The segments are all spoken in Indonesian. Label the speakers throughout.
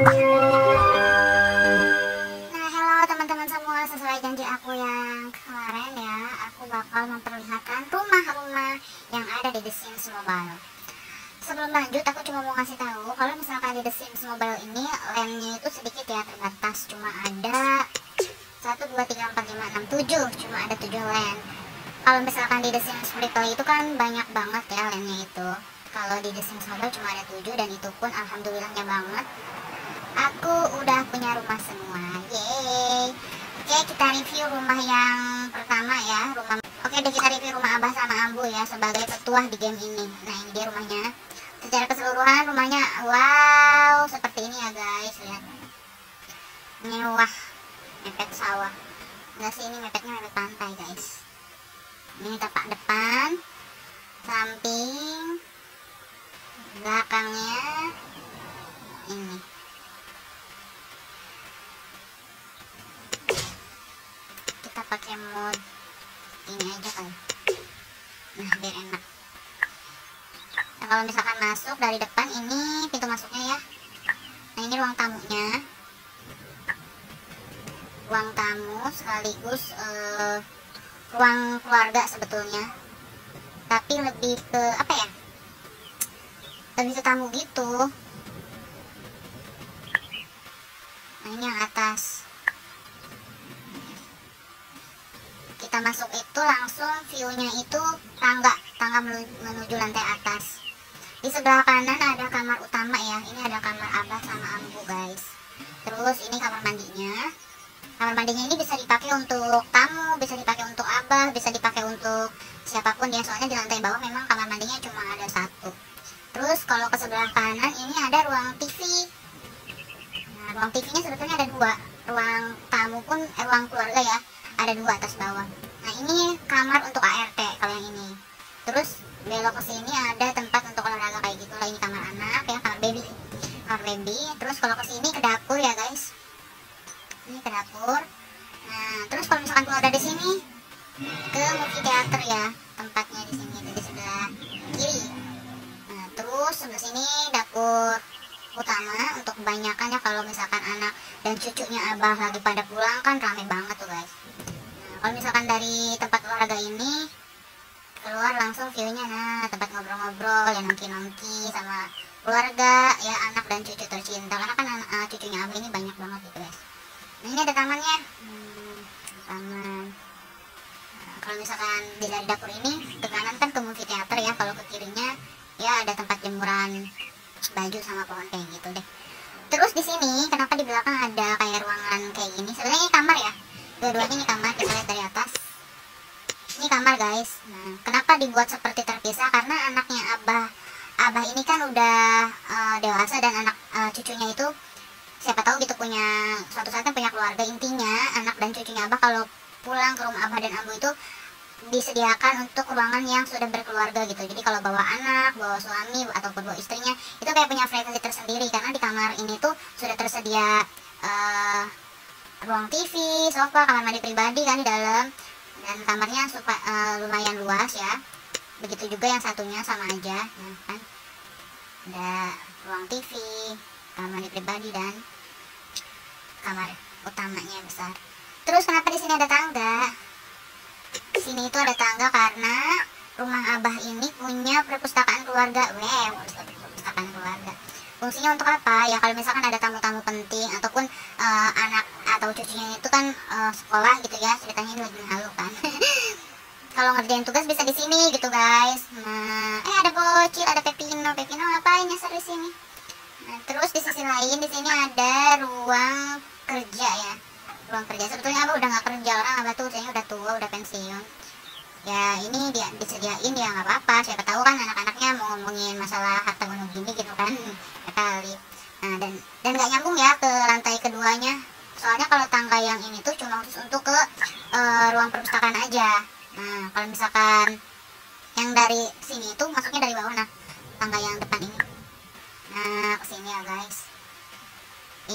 Speaker 1: Nah, halo teman-teman semua, sesuai janji aku yang kemarin ya, aku bakal memperlihatkan rumah-rumah yang ada di The Sims Mobile. Sebelum lanjut, aku cuma mau ngasih tahu kalau misalkan di The Sims Mobile ini landnya itu sedikit ya, terbatas, cuma ada 1, 2, 3, 4, 5, 6, 7, cuma ada 7 land. Kalau misalkan di The Sims Free Play itu kan banyak banget ya landnya itu. Kalau di The Sims Mobile cuma ada 7, dan itu pun alhamdulillahnya banget aku udah punya rumah semua. Yeay. Oke, kita review rumah yang pertama ya. Oke deh, kita review rumah Abah sama Ambu ya, sebagai petuah di game ini. Nah, ini dia rumahnya. Secara keseluruhan rumahnya wow, seperti ini ya guys, lihat. Mewah, mepet sawah. Enggak sih, ini mepetnya mepet pantai guys. Ini tapak depan, samping, belakangnya ini. Kita pakai mode ini aja kan, nah biar enak. Nah, kalau misalkan masuk dari depan, ini pintu masuknya ya. Nah, ini ruang tamunya, ruang tamu sekaligus ruang keluarga sebetulnya, tapi lebih ke apa ya, lebih ke tamu gitu. Nah, ini yang atas. Kita masuk itu langsung view-nya itu tangga menuju lantai atas. Di sebelah kanan ada kamar utama ya. Ini ada kamar Abah sama Ambu guys. Terus ini kamar mandinya. Kamar mandinya ini bisa dipakai untuk tamu, bisa dipakai untuk Abah, bisa dipakai untuk siapapun ya. Soalnya di lantai bawah memang kamar mandinya cuma ada 1. Terus kalau ke sebelah kanan ini ada ruang TV. Nah, ruang TV-nya sebetulnya ada 2. Ruang tamu pun ruang keluarga ya, ada 2 atas bawah. Nah, ini kamar untuk ART kalau yang ini. Terus belok ke sini ada tempat untuk olahraga kayak gitu lah. Ini kamar anak ya, kamar baby. Kamar baby. Terus kalau ke sini ke dapur ya guys. Ini ke dapur. Nah, terus kalau misalkan keluar dari sini ke movie theater ya, tempatnya di sini di sebelah kiri. Nah, terus sebelah sini dapur utama untuk kebanyakan ya, kalau misalkan anak dan cucunya Abah lagi pada pulang kan rame banget tuh guys. Nah, kalau misalkan dari tempat olahraga ini keluar langsung view-nya, nah tempat ngobrol-ngobrol ya, nongki-nongki sama keluarga ya, anak dan cucu tercinta, karena kan cucunya Abah ini banyak banget gitu guys. Nah, ini ada tamannya, taman. Nah, kalau misalkan dari dapur ini ke kanan kan ke movie theater ya, kalau ke kirinya ya ada tempat jemuran baju sama pohon kayak gitu deh. Terus di sini kenapa di belakang ada kayak ruangan kayak gini? Sebenarnya ini kamar ya, dua-duanya ini kamar. Kita lihat dari atas, ini kamar guys. Nah, kenapa dibuat seperti terpisah? Karena anaknya Abah ini kan udah dewasa, dan anak cucunya itu siapa tahu gitu punya suatu saatnya punya keluarga. Intinya anak dan cucunya Abah kalau pulang ke rumah Abah dan Ambu itu disediakan untuk ruangan yang sudah berkeluarga gitu. Jadi kalau bawa anak, bawa suami ataupun bawa istrinya itu kayak punya privasi tersendiri, karena di kamar ini tuh sudah tersedia ruang TV, sofa, kamar mandi pribadi kan di dalam, dan kamarnya lumayan luas ya. Begitu juga yang satunya sama aja ya kan, ada ruang TV, kamar mandi pribadi, dan kamar utamanya besar. Terus kenapa di sini ada tangga? Di sini itu ada tangga karena rumah Abah ini punya perpustakaan keluarga. Perpustakaan keluarga. Fungsinya untuk apa? Ya kalau misalkan ada tamu-tamu penting ataupun anak atau cucunya itu kan sekolah gitu ya, ceritanya ini lagi halu kan. Kalau ngerjain tugas bisa di sini gitu guys. Nah, ada bocil, ada Pepino ngapain nyasar di sini. Nah, terus di sisi lain di sini ada ruang kerja ya. Ruang kerja, sebetulnya Abah udah nggak kerja, orang Abah tuh usianya udah tua, udah pensiun ya. Ini dia disediain ya, nggak apa-apa, siapa tahu kan anak-anaknya mau ngomongin masalah harta gunung gini gitu kan ya kali. Nah, dan nggak nyambung ya ke lantai keduanya, soalnya kalau tangga yang ini tuh cuma khusus untuk ke ruang perpustakaan aja. Nah, kalau misalkan yang dari sini itu masuknya dari bawah, nah tangga yang depan ini, nah kesini ya guys.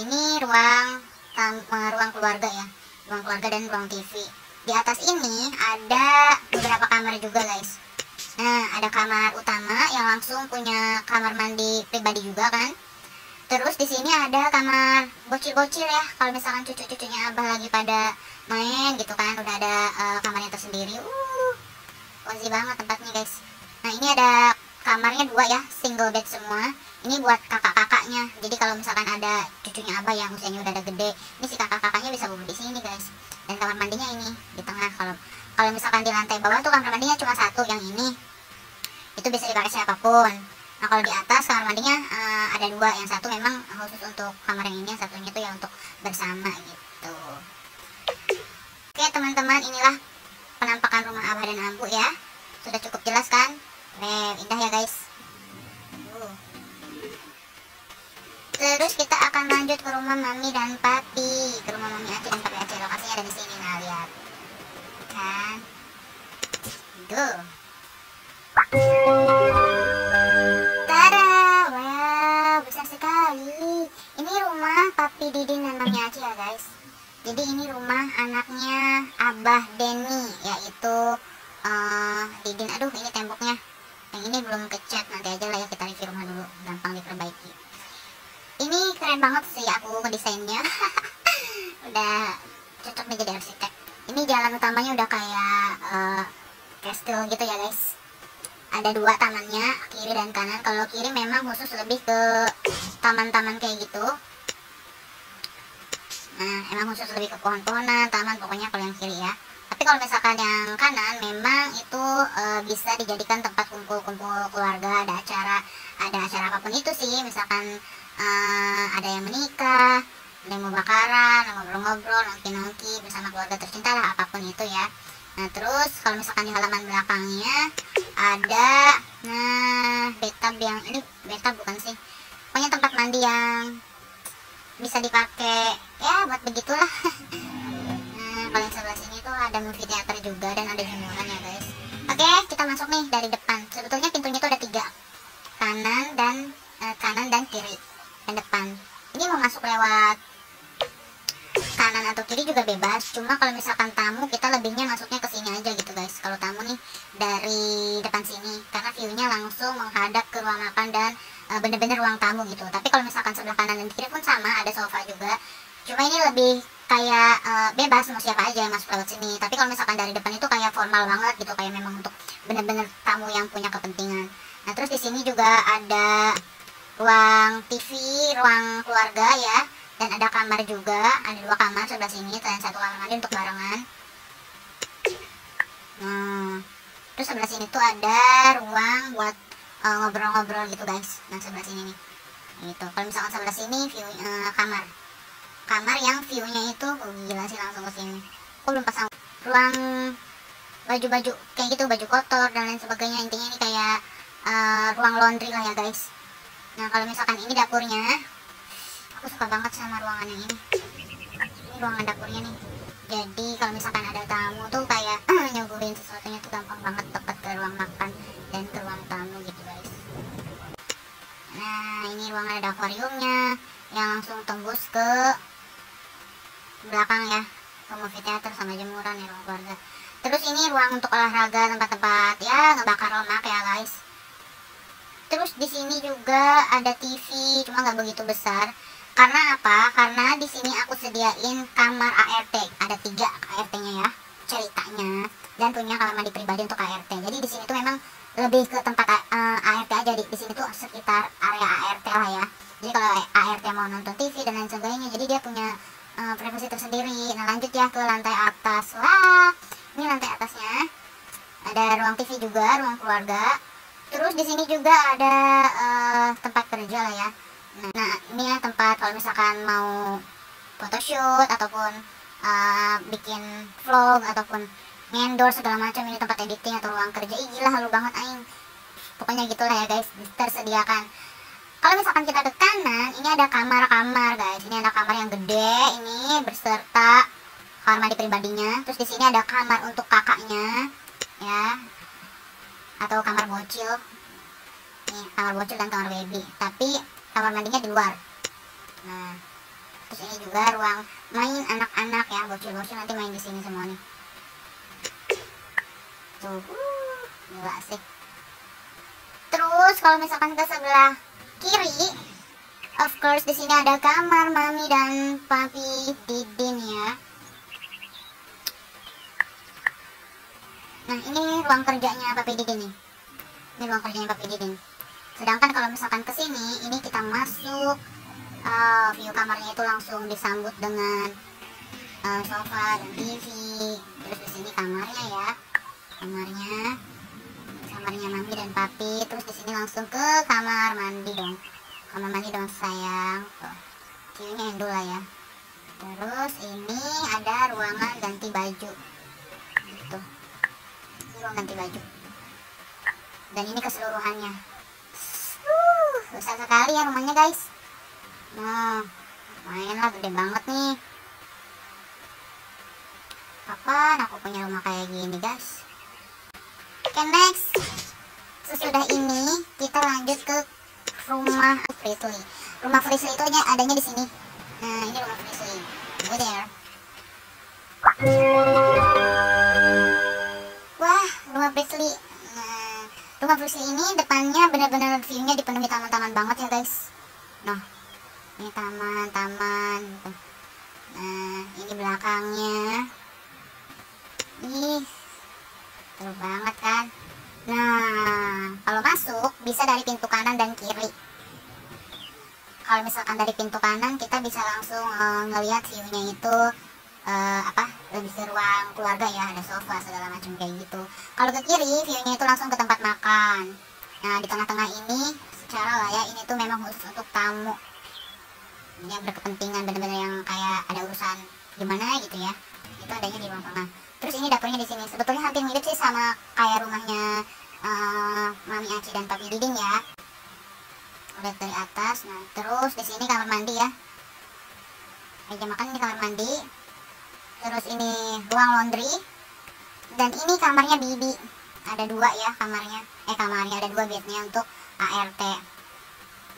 Speaker 1: Ini ruang keluarga ya, ruang keluarga dan ruang TV. Di atas ini ada beberapa kamar juga guys. Nah, ada kamar utama yang langsung punya kamar mandi pribadi juga kan. Terus di sini ada kamar bocil-bocil ya. Kalau misalkan cucu-cucunya Abah lagi pada main gitu kan, udah ada kamarnya tersendiri. Cozy banget tempatnya guys. Nah ini ada kamarnya dua ya, single bed semua. Ini buat kakak-kakaknya. Jadi kalau misalkan ada cucunya Abah yang usianya udah ada gede, ini si kakak-kakaknya bisa bobo di sini guys. Dan kamar mandinya ini di tengah. Kalau misalkan di lantai bawah tuh kamar mandinya cuma satu, yang ini itu bisa dipakai siapapun. Nah kalau di atas kamar mandinya ada dua, yang satu memang khusus untuk kamar yang ini, yang satunya tuh ya untuk bersama gitu. Oke teman-teman, inilah penampakan rumah Abah dan Ambu ya. Sudah cukup jelas kan? Indah ya guys. Terus kita akan lanjut ke rumah Mami dan Papi, ke rumah Mami Aceh dan Papi Aceh. Lokasinya ada di sini, nah lihat kan. Tuh. Tada, wow, besar sekali. Ini rumah Papi Didin dan Mami Aceh ya guys. Jadi ini rumah anaknya Abah Denny, yaitu Didin. Aduh, ini temboknya yang ini belum kecat, nanti aja lah ya, kita review rumah dulu, gampang diperbaiki. Ini keren banget sih aku ngedesainnya. Udah cocok nih jadi arsitek. Ini jalan utamanya udah kayak castle gitu ya guys. Ada dua tamannya, kiri dan kanan. Kalau kiri memang khusus lebih ke taman-taman kayak gitu. Nah emang khusus lebih ke pohon-pohonan, taman pokoknya kalau yang kiri ya. Tapi kalau misalkan yang kanan memang itu bisa dijadikan tempat kumpul-kumpul keluarga, ada acara apapun itu sih. Misalkan ada yang menikah, ada yang mau bakaran, ngobrol-ngobrol, nongki-nongki bersama keluarga tercinta lah, apapun itu ya. Nah terus kalau misalkan di halaman belakangnya ada bathtub, yang ini bathtub bukan sih, pokoknya tempat mandi yang bisa dipakai ya buat begitulah. Kalau yang sebelah sini tuh ada movie theater juga dan ada jemuran ya guys. Oke, kita masuk nih dari depan. Sebetulnya pintunya tuh ada tiga, kanan dan kiri dan depan. Ini mau masuk lewat kanan atau kiri juga bebas, cuma kalau misalkan tamu kita lebihnya masuknya ke sini aja gitu guys. Kalau tamu nih dari depan sini, karena viewnya langsung menghadap ke ruang makan dan bener-bener ruang tamu gitu. Tapi kalau misalkan sebelah kanan dan kiri pun sama, ada sofa juga, cuma ini lebih kayak bebas, mau siapa aja yang masuk lewat sini. Tapi kalau misalkan dari depan itu kayak formal banget gitu, kayak memang untuk bener-bener tamu yang punya kepentingan. Nah terus di sini juga ada ruang TV, ruang keluarga ya, dan ada kamar juga, ada dua kamar sebelah sini dan satu kamar mandi untuk barengan. Terus sebelah sini tuh ada ruang buat ngobrol-ngobrol gitu guys. Nah sebelah sini nih, gitu. Kalau misalkan sebelah sini view kamar yang viewnya itu gila sih, langsung ke sini. Aku belum pasang ruang baju-baju kayak gitu, baju kotor dan lain sebagainya. Intinya ini kayak ruang laundry lah ya guys. Nah kalau misalkan ini dapurnya, aku suka banget sama ruangan yang ini. Ini ruangan dapurnya nih. Jadi kalau misalkan ada tamu tuh kayak nyuguhin sesuatunya tuh gampang banget, dekat ke ruang makan dan ke ruang tamu gitu guys. Nah ini ruangan ada akuariumnya yang langsung tembus ke belakang ya, ke movie theater sama jemuran ya, ruang keluarga. Terus ini ruang untuk olahraga, tempat-tempat ya ngebakar lemak ya guys. Terus di sini juga ada TV, cuma nggak begitu besar. Karena apa? Karena di sini aku sediain kamar ART. Ada 3 ART-nya ya ceritanya, dan punya kamar mandi pribadi untuk ART. Jadi di sini tuh memang lebih ke tempat ART aja. Di sini tuh sekitar area ART lah ya. Jadi kalau ART mau nonton TV dan lain sebagainya, jadi dia punya privasi tersendiri. Nah lanjut ya ke lantai atas. Wah, ini lantai atasnya ada ruang TV juga, ruang keluarga. Terus di sini juga ada tempat kerja lah ya. Nah ini ya tempat kalau misalkan mau photoshoot ataupun bikin vlog ataupun endorse segala macam, ini tempat editing atau ruang kerja. Ih gila, halu banget aing. Pokoknya gitulah ya guys, tersediakan. Kalau misalkan kita ke kanan, ini ada kamar-kamar guys. Ini ada kamar yang gede ini berserta kamar mandi pribadinya. Terus di sini ada kamar untuk kakaknya ya, atau kamar bocil. Nih kamar bocil dan kamar baby, tapi kamar mandinya di luar. Nah terus ini juga ruang main anak-anak ya, bocil-bocil nanti main di sini semua nih. Tuh gila sih. Terus kalau misalkan ke sebelah kiri, Of course di sini ada kamar mami dan papi Didin ya. Nah ini ruang kerjanya papi Didin nih. Ini ruang kerjanya papi Didin. Sedangkan kalau misalkan ke sini, ini kita masuk, view kamarnya itu langsung disambut dengan sofa dan TV. Terus di sini kamarnya ya, kamarnya mami dan papi. Terus di sini langsung ke kamar mandi dong. Kamar mandi dong sayang. Tuh, viewnya Indo lah ya. Terus ini ada ruangan ganti baju. Gitu. Ini ruang ganti baju. Dan ini keseluruhannya. Besar sekali ya rumahnya guys. Nah, lumayan lah, gede banget nih. Kapan aku punya rumah kayak gini guys? Oke, next. Sesudah ini kita lanjut ke rumah Frisley. Rumah Frisley itu adanya di sini. Nah, ini rumah Frisley. Go there. Wah, rumah Frisley. Nah, rumah Frisley ini depannya benar-benar view-nya dipenuhi taman-taman banget ya guys. Nah, ini taman-taman. Nah, ini belakangnya. Ih, seru banget kan. Nah, kalau masuk bisa dari pintu kanan dan kiri. Kalau misalkan dari pintu kanan kita bisa langsung ngelihat view-nya itu lebih ke ruang keluarga ya, ada sofa segala macam kayak gitu. Kalau ke kiri view-nya itu langsung ke tempat makan. Nah, di tengah-tengah ini secara lah ya, ini tuh memang khusus untuk tamu yang berkepentingan, bener-bener yang kayak ada urusan gimana gitu ya. Itu adanya di ruang tengah. Terus ini dapurnya di sini. Sebetulnya hampir mirip sih sama kayak rumahnya Mami Aci dan Papi Didin ya. Udah dari atas. Nah, terus di sini kamar mandi ya. Meja makan ini kamar mandi. Terus ini ruang laundry. Dan ini kamarnya Bibi. Ada dua ya kamarnya. Kamarnya ada dua bednya untuk ART.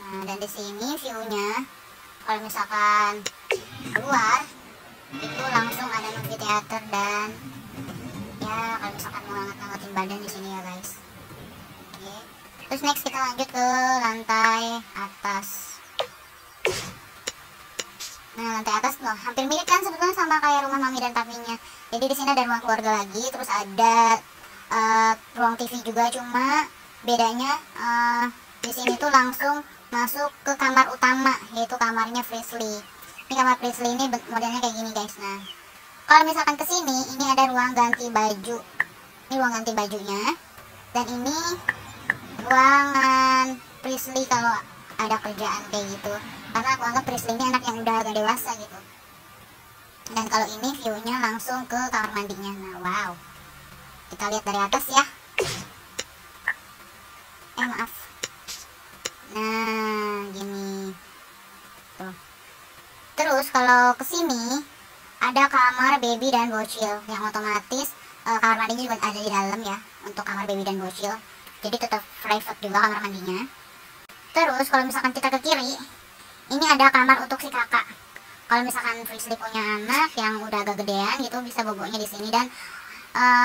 Speaker 1: Nah, dan di sini view-nya kalau misalkan keluar itu langsung ada movie theater dan ya kalau misalkan mau ngangkat-ngangkatin badan di sini ya guys. Oke. Terus next kita lanjut ke lantai atas. Nah, lantai atas loh hampir mirip kan sebetulnya sama kayak rumah mami dan papinya. Jadi di sini ada ruang keluarga lagi, terus ada ruang TV juga, cuma bedanya di sini tuh langsung masuk ke kamar utama, yaitu kamarnya Frisley. Ini kamar Frisley ini modelnya kayak gini guys. Nah, kalau misalkan ke sini, ini ada ruang ganti baju. Ini ruang ganti bajunya. Dan ini ruangan Frisley kalau ada kerjaan kayak gitu. Karena aku anggap Frisley ini anak yang udah agak dewasa gitu. Dan kalau ini view-nya langsung ke kamar mandinya. Nah, wow. Kita lihat dari atas ya. Maaf. Nah, gini. Tuh. Terus kalau ke sini ada kamar baby dan bocil yang otomatis kamar mandinya juga ada di dalam ya untuk kamar baby dan bocil. Jadi tetap private juga kamar mandinya. Terus kalau misalkan kita ke kiri, ini ada kamar untuk si kakak. Kalau misalkan Frisley punya anak yang udah agak gedean gitu bisa boboknya di sini, dan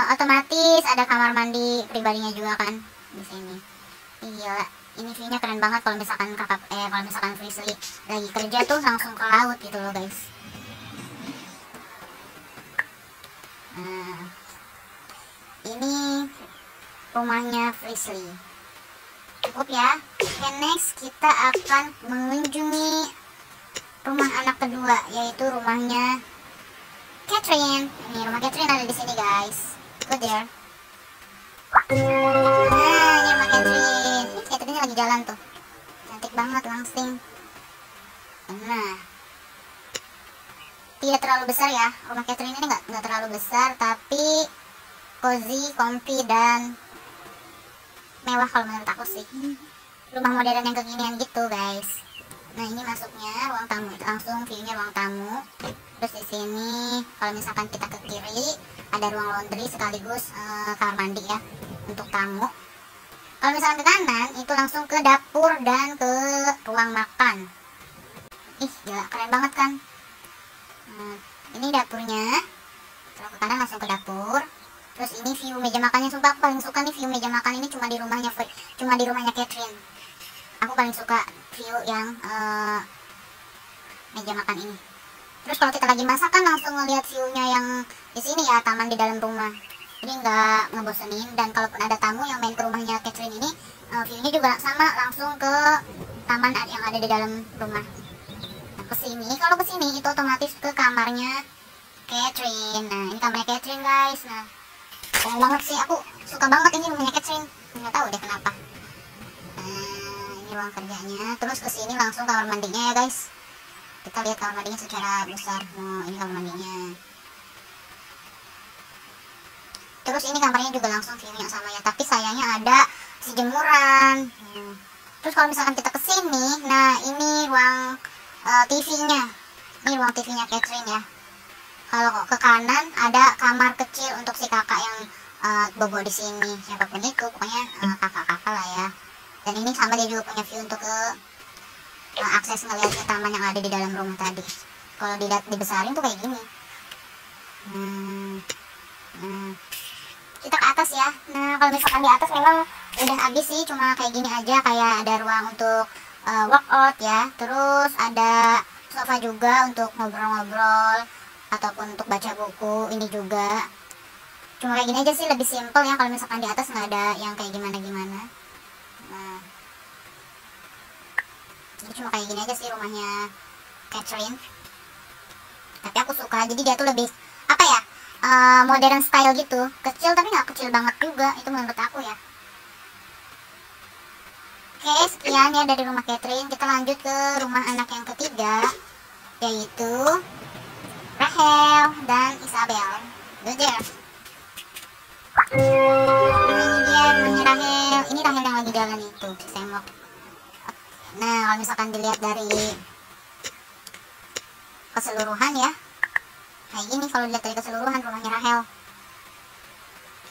Speaker 1: otomatis ada kamar mandi pribadinya juga kan di sini. Gila, ini view-nya keren banget kalau misalkan kalau misalkan Frisley lagi kerja tuh langsung ke laut gitu loh guys. Nah, ini rumahnya Frisley. Cukup ya. Oke, next kita akan mengunjungi rumah anak kedua, yaitu rumahnya Catherine. Ini rumah Catherine ada di sini guys. Go there. Nah, ini rumah Catherine. Ini Catherine lagi jalan tuh. Cantik banget langsing. Nah, tidak terlalu besar ya. Rumah Catherine ini nggak terlalu besar, tapi cozy, comfy, dan mewah kalau menurut aku sih. Rumah modern yang kekinian gitu guys. Nah, ini masuknya ruang tamu, langsung view-nya ruang tamu. Terus di sini kalau misalkan kita ke kiri ada ruang laundry sekaligus kamar mandi ya untuk tamu. Kalau misalkan ke kanan itu langsung ke dapur dan ke ruang makan. Ih, gila, keren banget kan. Ini dapurnya. Kalau ke kanan langsung ke dapur. Terus ini view meja makannya, sumpah aku paling suka nih view meja makan ini cuma di rumahnya Catherine. Aku paling suka view yang meja makan ini. Terus kalau kita lagi masak kan langsung ngeliat view-nya yang di sini ya, taman di dalam rumah. Jadi nggak ngebosenin. Dan kalaupun ada tamu yang main ke rumahnya Catherine ini, view-nya juga sama, langsung ke taman yang ada di dalam rumah. Nah, kesini, kalau kesini itu otomatis ke kamarnya Catherine. Nah, ini kamarnya Catherine guys. Nah, keren banget sih, aku suka banget ini rumahnya Catherine. Nggak tahu deh kenapa. Nah, ini ruang kerjanya. Terus kesini langsung kamar mandinya ya guys. Kita lihat kamar mandinya secara besar. Nah, ini kamar mandinya. Terus ini kamarnya juga langsung view-nya sama ya, tapi sayangnya ada si jemuran. Terus kalau misalkan kita kesini, nah ini ruang TV-nya. Ini ruang TV-nya Catherine ya. Kalau ke kanan ada kamar kecil untuk si kakak yang bobo di sini. Siapapun itu, pokoknya kakak-kakak lah ya. Dan ini sama, dia juga punya view untuk ke akses ngeliat ke taman yang ada di dalam rumah tadi. Kalau dilihat dibesarin tuh kayak gini. Kita ke atas ya. Nah, kalau misalkan di atas memang udah habis sih, cuma kayak gini aja, kayak ada ruang untuk workout ya. Terus ada sofa juga untuk ngobrol-ngobrol ataupun untuk baca buku. Ini juga cuma kayak gini aja sih, lebih simple ya. Kalau misalkan di atas nggak ada yang kayak gimana-gimana. Nah, jadi cuma kayak gini aja sih rumahnya Catherine. Tapi aku suka, jadi dia tuh lebih apa ya, modern style gitu, kecil tapi nggak kecil banget juga, itu menurut aku ya. Oke, sekian ya dari rumah Catherine. Kita lanjut ke rumah anak yang ketiga, yaitu Rachel dan Isabel. Gejer. Nah, ini dia rumahnya Rachel. Ini Rachel yang lagi jalan itu, semok. Nah, kalau misalkan dilihat dari keseluruhan ya, kayak gini kalau dilihat dari keseluruhan rumahnya Rachel.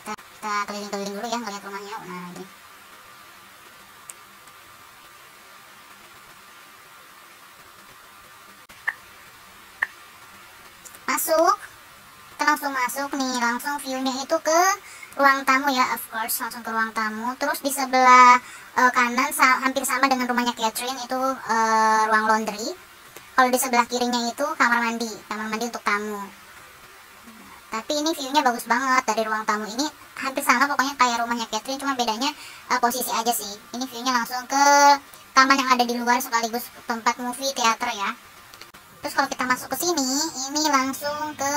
Speaker 1: Kita keliling-keliling dulu ya, ngeliat rumahnya. Nah, ini. Masuk, kita langsung masuk nih, langsung view-nya itu ke ruang tamu ya, of course, langsung ke ruang tamu. Terus di sebelah kanan hampir sama dengan rumahnya Catherine, itu ruang laundry. Kalau di sebelah kirinya itu kamar mandi untuk tamu. Tapi ini view-nya bagus banget dari ruang tamu ini, hampir sama pokoknya kayak rumahnya Catherine, cuma bedanya posisi aja sih. Ini view-nya langsung ke taman yang ada di luar sekaligus tempat movie teater ya. Terus kalau kita masuk ke sini, ini langsung ke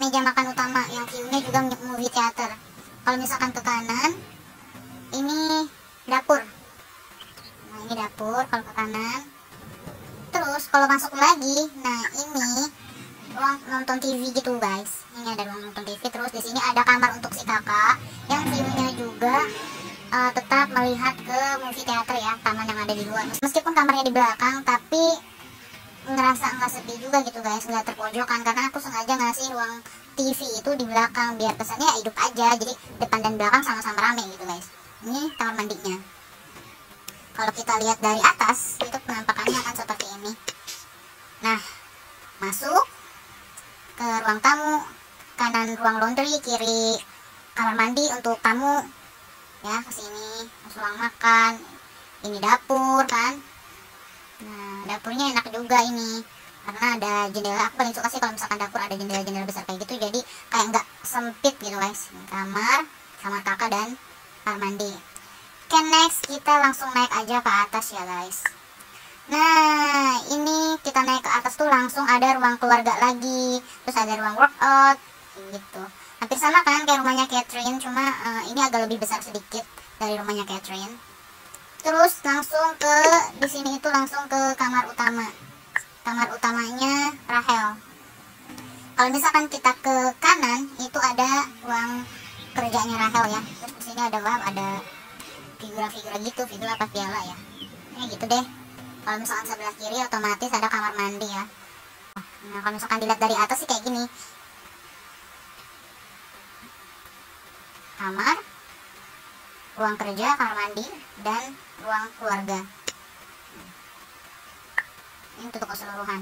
Speaker 1: meja makan utama yang view-nya juga movie teater. Kalau misalkan ke kanan, ini dapur. Nah, ini dapur kalau ke kanan. Terus kalau masuk lagi, nah ini ruang nonton TV gitu guys. Ini ada ruang nonton TV. Terus di sini ada kamar untuk si kakak yang view-nya juga tetap melihat ke movie teater ya, taman yang ada di luar. Meskipun kamarnya di belakang, tapi ngerasa nggak sepi juga gitu guys, nggak terpojokan, karena aku sengaja ngasih ruang TV itu di belakang biar kesannya hidup aja. Jadi depan dan belakang sama-sama rame gitu guys. Ini kamar mandinya. Kalau kita lihat dari atas, itu penampakannya akan seperti ini. Nah, masuk ke ruang tamu, kanan ruang laundry, kiri kamar mandi untuk tamu ya, ke sini ruang makan, ini dapur kan. Nah, dapurnya enak juga ini karena ada jendela. Aku paling suka sih kalau misalkan dapur ada jendela-jendela besar kayak gitu, jadi kayak nggak sempit gitu guys. Kamar kakak dan kamar mandi. Oke, next kita langsung naik aja ke atas ya guys. Nah, ini kita naik ke atas tuh langsung ada ruang keluarga lagi, terus ada ruang workout gitu. Hampir sama kan kayak rumahnya Catherine, cuma ini agak lebih besar sedikit dari rumahnya Catherine. Terus langsung ke di sini itu langsung ke kamar utama. Kamar utamanya Rachel. Kalau misalkan kita ke kanan itu ada ruang kerjanya Rachel ya. Terus di sini ada figura-figura gitu, figura apa piala ya. Ini gitu deh. Kalau misalkan sebelah kiri otomatis ada kamar mandi ya. Nah, kalau misalkan dilihat dari atas sih kayak gini. Kamar, ruang kerja, kamar mandi, dan ruang keluarga. Ini untuk keseluruhan.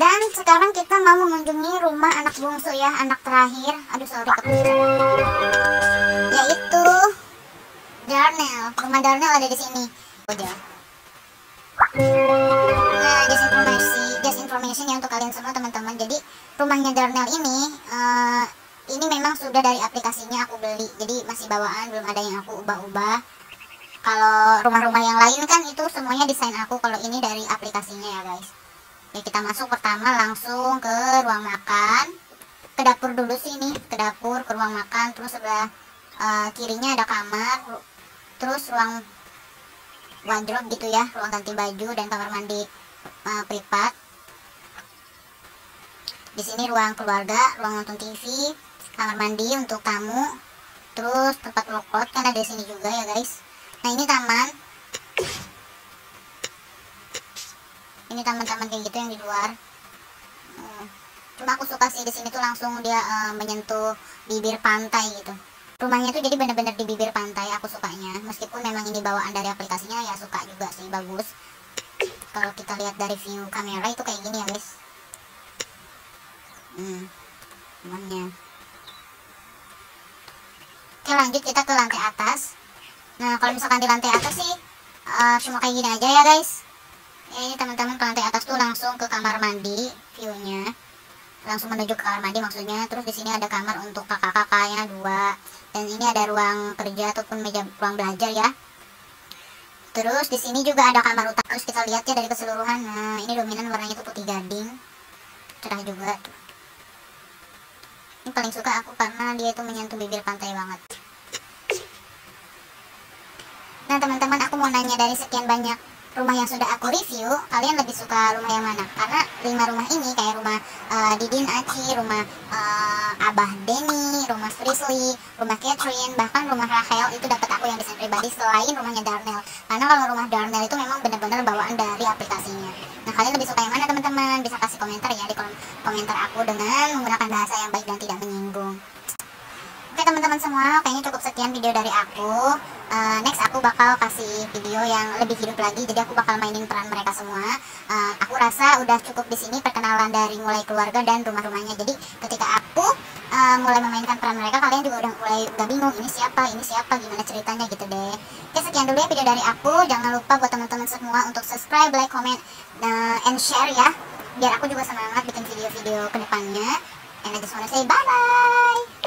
Speaker 1: Dan sekarang kita mau mengunjungi rumah anak bungsu ya, anak terakhir. Aduh sorry kepencet. Yaitu Darnell. Rumah Darnell ada di sini. Udah. Nah, just information ya untuk kalian semua teman-teman. Jadi rumahnya Darnell ini memang sudah dari aplikasinya aku beli. Jadi masih bawaan, belum ada yang aku ubah-ubah. Kalau rumah-rumah yang lain kan itu semuanya desain aku. Kalau ini dari aplikasinya ya guys. Ya, kita masuk pertama langsung ke ruang makan, ke dapur dulu sini, ke dapur, ke ruang makan, terus sebelah kirinya ada kamar, terus ruang wardrobe gitu ya, ruang ganti baju dan kamar mandi privat. Di sini ruang keluarga, ruang nonton TV, kamar mandi untuk tamu, terus tempat workout kan ada di sini juga ya guys. Nah ini taman. Ini taman-taman kayak gitu yang di luar. Cuma aku suka sih di sini tuh langsung dia menyentuh bibir pantai gitu. Rumahnya tuh jadi bener-bener di bibir pantai, aku sukanya. Meskipun memang ini bawaan dari aplikasinya ya suka juga sih, bagus. Kalau kita lihat dari view kamera itu kayak gini ya guys. Rumahnya. Oke lanjut kita ke lantai atas. Nah kalau misalkan di lantai atas sih cuma kayak gini aja ya guys. Ini teman-teman ke lantai atas tuh langsung ke kamar mandi viewnya, langsung menuju ke kamar mandi maksudnya. Terus di sini ada kamar untuk kakak-kakaknya 2, dan ini ada ruang kerja ataupun meja ruang belajar ya. Terus di sini juga ada kamar utama. Terus kita lihat ya dari keseluruhan. Nah ini dominan warnanya tuh putih gading, cerah juga tuh. Ini paling suka aku karena dia itu menyentuh bibir pantai banget. Nah teman-teman, aku mau nanya, dari sekian banyak rumah yang sudah aku review, kalian lebih suka rumah yang mana? Karena 5 rumah ini kayak rumah Didin Aci, rumah Abah Denny, rumah Frisley, rumah Catherine, bahkan rumah Rachel itu dapat aku yang desain pribadi selain rumahnya Darnell. Karena kalau rumah Darnell itu memang benar-benar bawaan dari aplikasinya. Nah kalian lebih suka yang mana teman-teman? Bisa kasih komentar ya di kolom komentar aku dengan menggunakan bahasa yang baik dan tidak menyinggung. Oke teman-teman semua, kayaknya cukup sekian video dari aku. Next aku bakal kasih video yang lebih hidup lagi, jadi aku bakal mainin peran mereka semua. Aku rasa udah cukup di sini perkenalan dari mulai keluarga dan rumah-rumahnya. Jadi ketika aku mulai memainkan peran mereka, kalian juga udah mulai gak bingung ini siapa, gimana ceritanya gitu deh. Oke sekian dulu ya video dari aku. Jangan lupa buat teman-teman semua untuk subscribe, like, comment, and share ya, biar aku juga semangat bikin video-video kedepannya. And I just wanna say bye-bye.